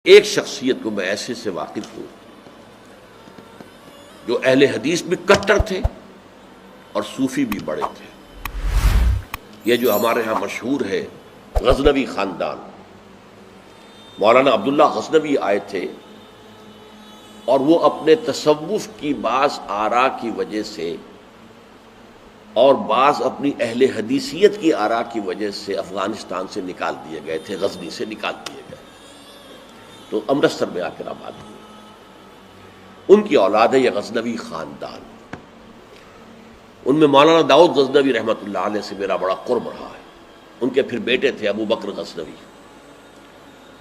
ایک شخصیت کو میں ایسے سے واقف ہوں جو اہل حدیث بھی کٹر تھے اور صوفی بھی بڑے تھے. یہ جو ہمارے ہاں مشہور ہے غزنوی خاندان، مولانا عبداللہ غزنوی آئے تھے اور وہ اپنے تصوف کی بعض آراء کی وجہ سے اور بعض اپنی اہل حدیثیت کی آراء کی وجہ سے افغانستان سے نکال دیے گئے تھے، غزنی سے نکال دیے گئے تو امرتسر میں آ کر آباد ہوئے. ان کی اولاد ہے یہ غزنوی خاندان. ان میں مولانا داؤد غزنوی رحمۃ اللہ علیہ سے میرا بڑا قرب رہا ہے. ان کے پھر بیٹے تھے ابو بکر غزنوی،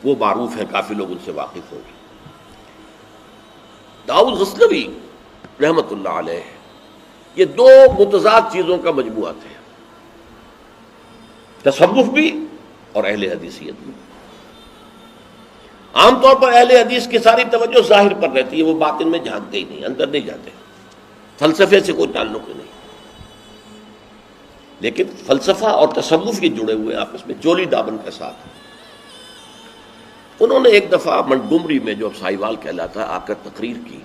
وہ معروف ہیں، کافی لوگ ان سے واقف ہوں گے. داؤد غزنوی رحمۃ اللہ علیہ یہ دو متضاد چیزوں کا مجموعہ تھے، تصوف بھی اور اہل حدیثیت بھی. عام طور پر اہل حدیث کی ساری توجہ ظاہر پر رہتی ہے، وہ باطن میں جھانکتے ہی نہیں، اندر نہیں جاتے، فلسفے سے کوئی تعلق نہیں. لیکن فلسفہ اور تصوف یہ جڑے ہوئے آپس میں چولی دامن کے ساتھ. انہوں نے ایک دفعہ منٹگمری میں جو اب ساہیوال کہلاتا ہے آ کر تقریر کی.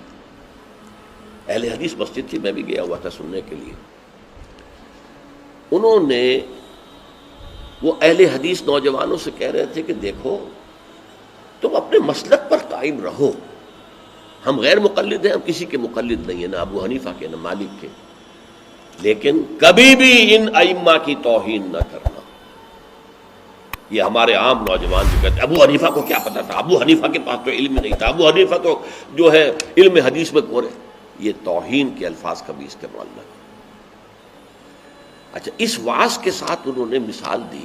اہل حدیث مسجد تھی، میں بھی گیا ہوا تھا سننے کے لیے. انہوں نے وہ اہل حدیث نوجوانوں سے کہہ رہے تھے کہ دیکھو تم اپنے مسلک پر قائم رہو، ہم غیر مقلد ہیں، ہم کسی کے مقلد نہیں ہیں، نہ ابو حنیفہ کے نہ مالک کے، لیکن کبھی بھی ان ائمہ کی توہین نہ کرنا. یہ ہمارے عام نوجوان جو کہتے ہیں ابو حنیفہ کو کیا پتا تھا، ابو حنیفہ کے پاس تو علم نہیں تھا، ابو حنیفہ تو جو ہے علم حدیث میں کورے. یہ توہین کے الفاظ کبھی استعمال نہ کریں. اچھا، اس وعظ کے ساتھ انہوں نے مثال دی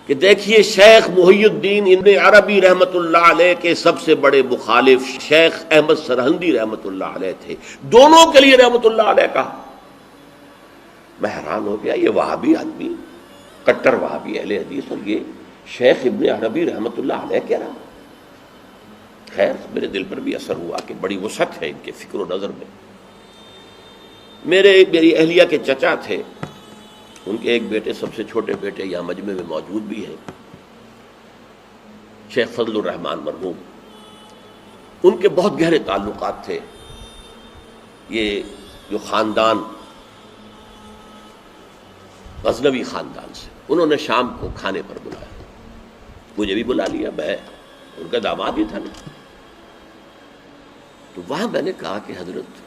کہ دیکھیے شیخ محی الدین ابن عربی رحمۃ اللہ علیہ کے سب سے بڑے مخالف شیخ احمد سرہندی رحمۃ اللہ علیہ تھے، دونوں کے لیے رحمۃ اللہ علیہ کہا. میں حیران ہو گیا، یہ وہابی آدمی، کٹر وہابی اہل حدیث، اور یہ شیخ ابن عربی رحمۃ اللہ علیہ کہہ رہا. خیر میرے دل پر بھی اثر ہوا کہ بڑی وسعت ہے ان کے فکر و نظر میں. میری اہلیہ کے چچا تھے، ان کے ایک بیٹے، سب سے چھوٹے بیٹے یہاں مجمع میں موجود بھی ہیں، شیخ فضل الرحمان مرحوم. ان کے بہت گہرے تعلقات تھے یہ جو خاندان غزنوی خاندان سے. انہوں نے شام کو کھانے پر بلایا، مجھے بھی بلا لیا، میں ان کا داماد ہی تھا نا. تو وہاں میں نے کہا کہ حضرت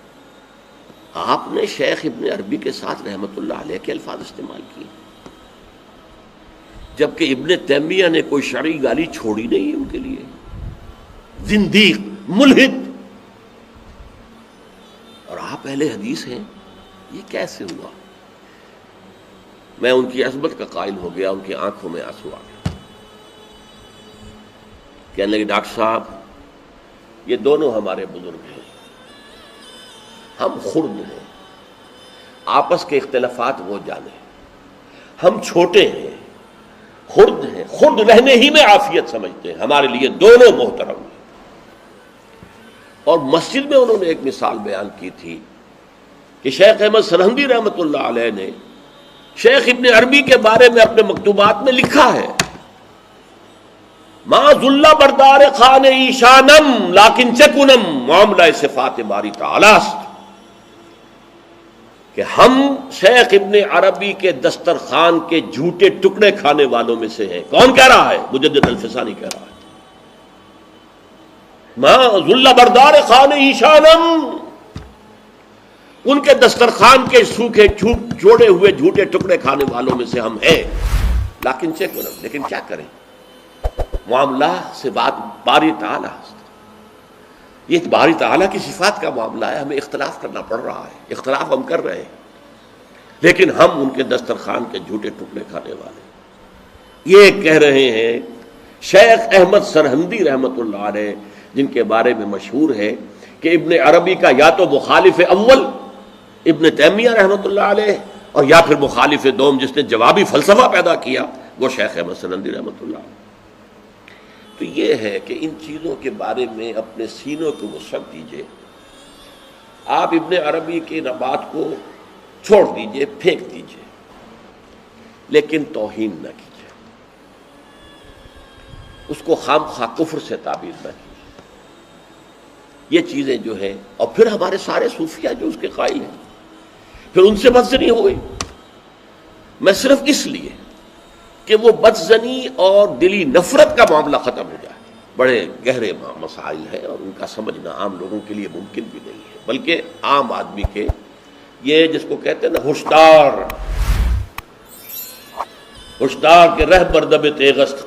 آپ نے شیخ ابن عربی کے ساتھ رحمت اللہ علیہ کے الفاظ استعمال کیے، جبکہ ابن تیمیہ نے کوئی شرعی گالی چھوڑی نہیں ان کے لیے. زندیق، ملحد، اور آپ اہل حدیث ہیں، یہ کیسے ہوا؟ میں ان کی عظمت کا قائل ہو گیا، ان کی آنکھوں میں آنسو آ گیا. کہنے لگے ڈاکٹر صاحب یہ دونوں ہمارے بزرگ ہیں، ہم خرد ہیں، آپس کے اختلافات وہ جانے، ہم چھوٹے ہیں، خرد ہیں، خرد رہنے ہی میں عافیت سمجھتے ہیں، ہمارے لیے دونوں محترم ہیں. اور مسجد میں انہوں نے ایک مثال بیان کی تھی کہ شیخ احمد سرہندی رحمۃ اللہ علیہ نے شیخ ابن عربی کے بارے میں اپنے مکتوبات میں لکھا ہے ما ذل بردار خان ایشانم لیکن چکنم معاملہ صفات باری تعالی است، کہ ہم شیخ ابن عربی کے دسترخوان کے جھوٹے ٹکڑے کھانے والوں میں سے ہیں. کون کہہ رہا ہے؟ مجدد الفسانی کہہ رہا ہے. ما ذل بردار خان ایشانم، ان کے دسترخوان کے سوکھے جوڑے ہوئے جھوٹے ٹکڑے کھانے والوں میں سے ہم ہیں. لیکن چکنم، لیکن کیا کریں، معاملہ سے بات باری تعالیٰ، یہ باری تعالیٰ کی صفات کا معاملہ ہے، ہمیں اختلاف کرنا پڑ رہا ہے، اختلاف ہم کر رہے ہیں، لیکن ہم ان کے دسترخوان کے جھوٹے ٹکڑے کھانے والے. یہ کہہ رہے ہیں شیخ احمد سرہندی رحمۃ اللہ علیہ، جن کے بارے میں مشہور ہے کہ ابن عربی کا یا تو مخالف اول ابن تیمیہ رحمۃ اللہ علیہ، اور یا پھر مخالف دوم جس نے جوابی فلسفہ پیدا کیا وہ شیخ احمد سرہندی رحمۃ اللہ علیہ. تو یہ ہے کہ ان چیزوں کے بارے میں اپنے سینوں کو وسعت دیجئے. آپ ابن عربی کی بات کو چھوڑ دیجئے، پھینک دیجئے، لیکن توہین نہ کیجئے. اس کو خام خواہ کفر سے تعبیر نہ کی. یہ چیزیں جو ہیں، اور پھر ہمارے سارے صوفیہ جو اس کے قائل ہیں، پھر ان سے بدزنی ہو گئی. میں صرف اس لیے کہ وہ بدزنی اور دلی نفرت کا معاملہ ختم ہو جائے. بڑے گہرے مسائل ہیں اور ان کا سمجھنا عام لوگوں کے لیے ممکن بھی نہیں ہے، بلکہ عام آدمی کے یہ جس کو کہتے ہیں نا ہوشدار کے رہ بردب تیغست